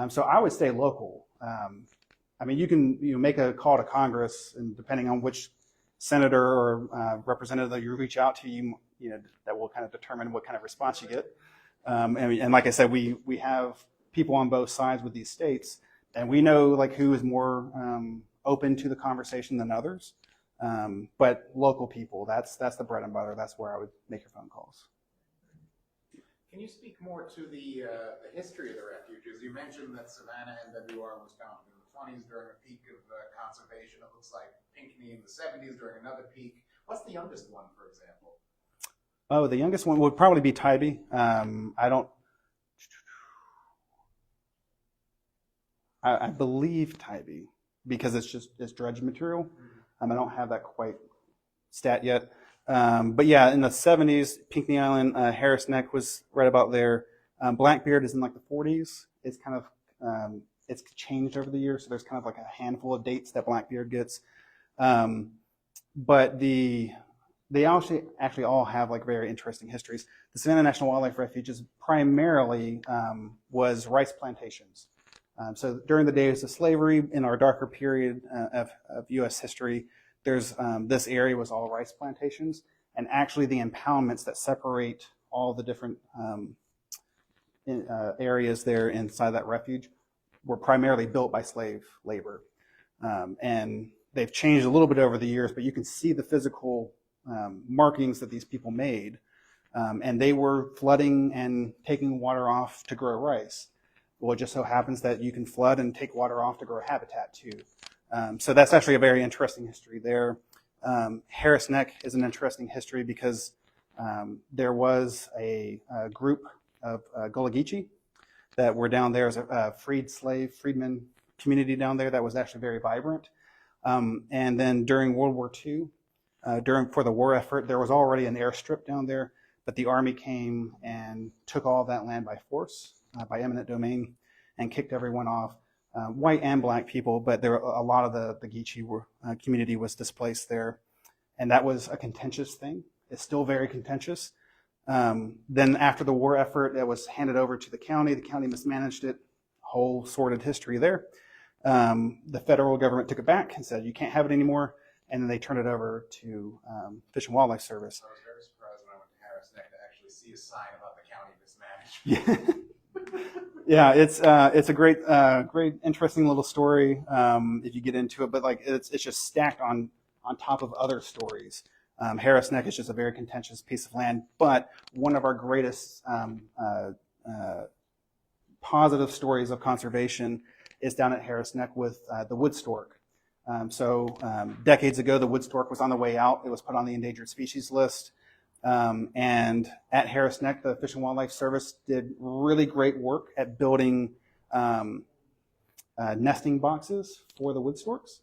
So I would stay local. I mean, you can make a call to Congress, and depending on which senator or representative that you reach out to, that will kind of determine what kind of response you get. And like I said, we have people on both sides with these states, and we know like who is more open to the conversation than others. But local people, that's the bread and butter. That's where I would make your phone calls. Can you speak more to the history of the refuges? You mentioned that Savannah NWR was founded in the 20s during a peak of conservation. It looks like Pinckney in the 70s during another peak. What's the youngest one, for example? Oh, the youngest one would probably be Tybee. I believe Tybee, because it's dredge material. I don't have that quite stat yet. But yeah, in the 70s, Pinckney Island, Harris Neck was right about there. Blackbeard is in like the 40s. It's kind of, it's changed over the years. So there's kind of like a handful of dates that Blackbeard gets. But they actually all have like very interesting histories. The Savannah National Wildlife Refuges primarily was rice plantations. So during the days of slavery, in our darker period of U.S. history, there's this area was all rice plantations, and actually the impoundments that separate all the different areas there inside that refuge were primarily built by slave labor. And they've changed a little bit over the years, but you can see the physical markings that these people made. And they were flooding and taking water off to grow rice. Well, it just so happens that you can flood and take water off to grow habitat too. So that's actually a very interesting history there. Harris Neck is an interesting history because there was a group of Gullah Geechee that were down there as a freedman community down there that was actually very vibrant. And then during World War II, for the war effort, there was already an airstrip down there, but the Army came and took all of that land by force, by eminent domain, and kicked everyone off. White and black people, but there a lot of the Geechee community was displaced there, and that was a contentious thing. It's still very contentious. Then after the war effort, it was handed over to the county. The county mismanaged it. Whole sordid history there. The federal government took it back and said you can't have it anymore, and then they turned it over to Fish and Wildlife Service. I was very surprised when I went to Harris Neck to actually see a sign about the county mismanagement. Yeah. Yeah, it's a great, interesting little story if you get into it. But like, it's just stacked on top of other stories. Harris Neck is just a very contentious piece of land, but one of our greatest positive stories of conservation is down at Harris Neck with the wood stork. Decades ago, the wood stork was on the way out. It was put on the endangered species list. And at Harris Neck, the Fish and Wildlife Service did really great work at building nesting boxes for the wood storks.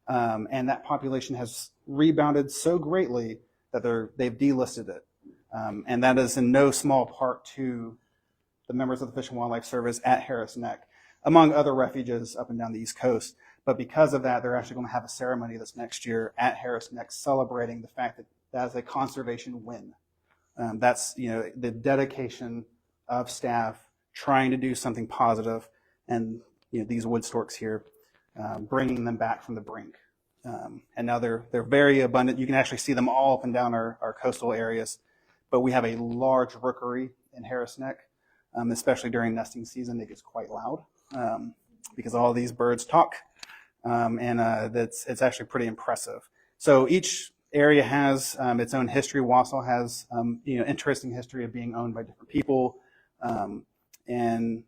And that population has rebounded so greatly that they've delisted it. And that is in no small part to the members of the Fish and Wildlife Service at Harris Neck, among other refuges up and down the East Coast. But because of that, they're actually going to have a ceremony this next year at Harris Neck celebrating the fact that that is a conservation win. That's, the dedication of staff trying to do something positive, and these wood storks here, bringing them back from the brink. And now they're very abundant. You can actually see them all up and down our coastal areas. But we have a large rookery in Harris Neck, especially during nesting season. It gets quite loud because all these birds talk, and it's actually pretty impressive. So each area has its own history. Wausau has interesting history of being owned by different people, and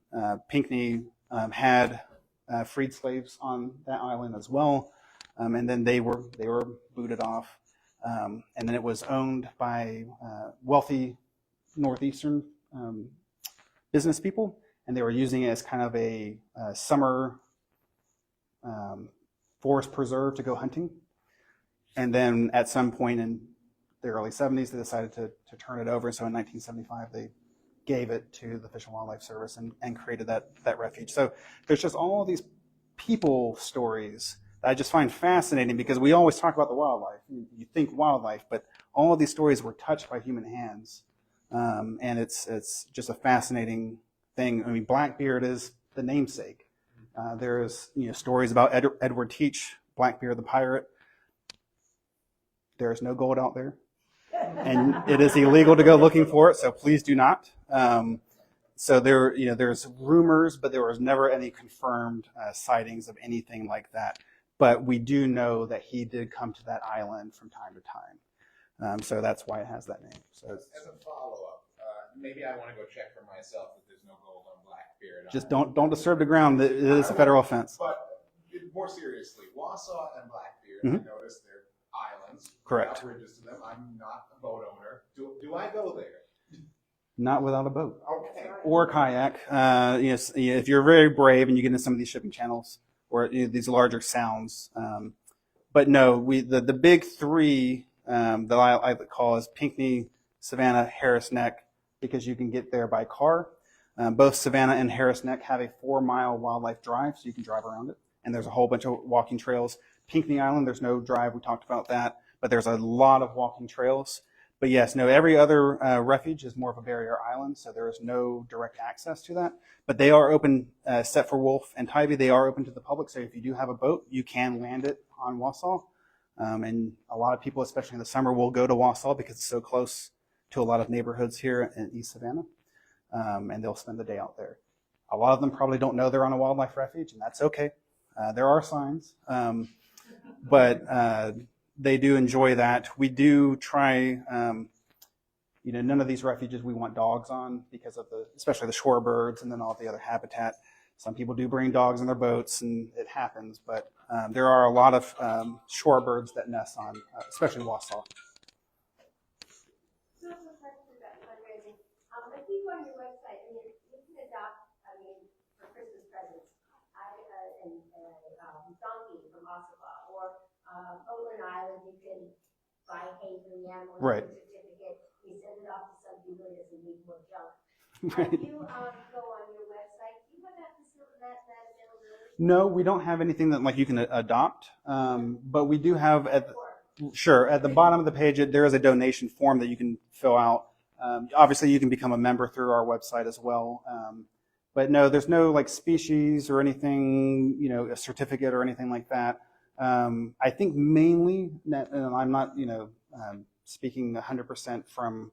Pinckney had freed slaves on that island as well, and then they were booted off, and then it was owned by wealthy northeastern business people, and they were using it as kind of a summer forest preserve to go hunting. And then at some point in the early 70s, they decided to turn it over. And so in 1975, they gave it to the Fish and Wildlife Service and created that refuge. So there's just all these people stories that I just find fascinating, because we always talk about the wildlife. You think wildlife, but all of these stories were touched by human hands. And it's just a fascinating thing. I mean, Blackbeard is the namesake. There's stories about Edward Teach, Blackbeard the pirate. There is no gold out there, and it is illegal to go looking for it, so please do not. So there's rumors, but there was never any confirmed sightings of anything like that. But we do know that he did come to that island from time to time. So that's why it has that name. So as a follow-up, maybe I want to go check for myself that there's no gold on Blackbeard. Just don't disturb the ground. It is a federal offense. But more seriously, Wausau and Blackbeard, I noticed they're islands. Correct. Bridges to them. I'm not a boat owner. Do I go there? Not without a boat. Okay. Or kayak. If you're very brave and you get into some of these shipping channels or these larger sounds. But no, the big three that I call is Pinckney, Savannah, Harris Neck, because you can get there by car. Both Savannah and Harris Neck have a 4-mile wildlife drive, so you can drive around it. And there's a whole bunch of walking trails. Pinckney Island, there's no drive. We talked about that. But there's a lot of walking trails. But yes, no, every other refuge is more of a barrier island, so there is no direct access to that. But they are open, except for Wolf and Tybee, they are open to the public. So if you do have a boat, you can land it on Wausau. And a lot of people, especially in the summer, will go to Wausau because it's so close to a lot of neighborhoods here in East Savannah. And they'll spend the day out there. A lot of them probably don't know they're on a wildlife refuge, and that's okay. There are signs. But they do enjoy that. We do try, none of these refuges we want dogs on because of especially the shorebirds and then all the other habitat. Some people do bring dogs in their boats, and it happens, but there are a lot of shorebirds that nest on, especially Wausau. I see on your website, and you can adopt, for Christmas presents, a donkey from Ossipee, or over an island, you can buy hay from the animal, Right. certificate, you send it off to some dealer that doesn't need more junk. Right. You go on your website, do you have that availability? No, we don't have anything that you can adopt, but we do have at the bottom of the page there is a donation form that you can fill out. Obviously, you can become a member through our website as well. But no, there's no species or anything, a certificate or anything like that. I think mainly, and I'm not, speaking 100% from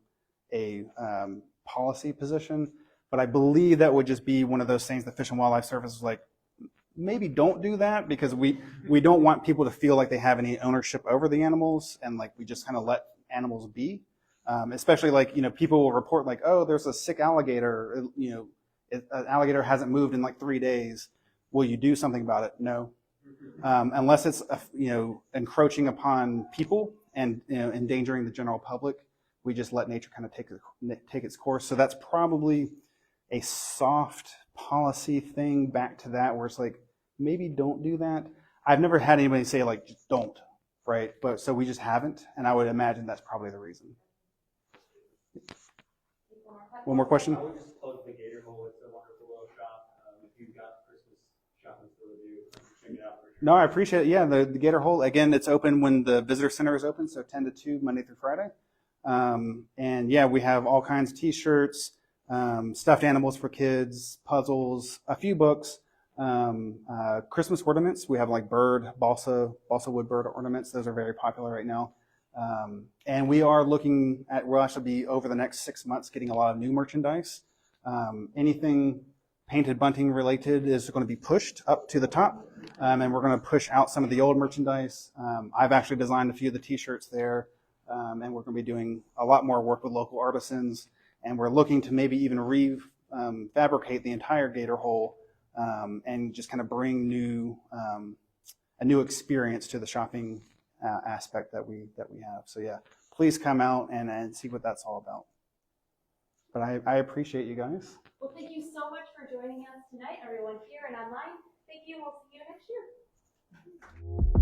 a policy position, but I believe that would just be one of those things the Fish and Wildlife Service is maybe don't do that, because we don't want people to feel like they have any ownership over the animals, and we just kind of let animals be. Especially people will report oh, there's a sick alligator, an alligator hasn't moved in 3 days. Will you do something about it? No. Unless it's encroaching upon people and endangering the general public, we just let nature kind of take its course. So that's probably a soft policy thing back to that, where it's maybe don't do that. I've never had anybody say just don't. right? But so we just haven't, and I would imagine that's probably the reason. One more question? I would just plug the Gator Hole. It's a wonderful little shop. If you've got Christmas shopping still to do, check it out for sure. No, I appreciate it. Yeah, the Gator Hole, again, it's open when the visitor center is open, so 10 to 2, Monday through Friday. And yeah, we have all kinds of t-shirts, stuffed animals for kids, puzzles, a few books, Christmas ornaments. We have like bird, balsa wood bird ornaments. Those are very popular right now. And we are looking at, we'll actually be over the next 6 months getting a lot of new merchandise. Anything painted bunting related is going to be pushed up to the top, and we're going to push out some of the old merchandise. I've actually designed a few of the t-shirts there, and we're going to be doing a lot more work with local artisans, and we're looking to maybe even fabricate the entire Gator Hole, and just kind of bring a new experience to the shopping aspect that we have. So yeah, please come out and see what that's all about. But I appreciate you guys. Well, thank you so much for joining us tonight, everyone here and online. Thank you. We'll see you next year.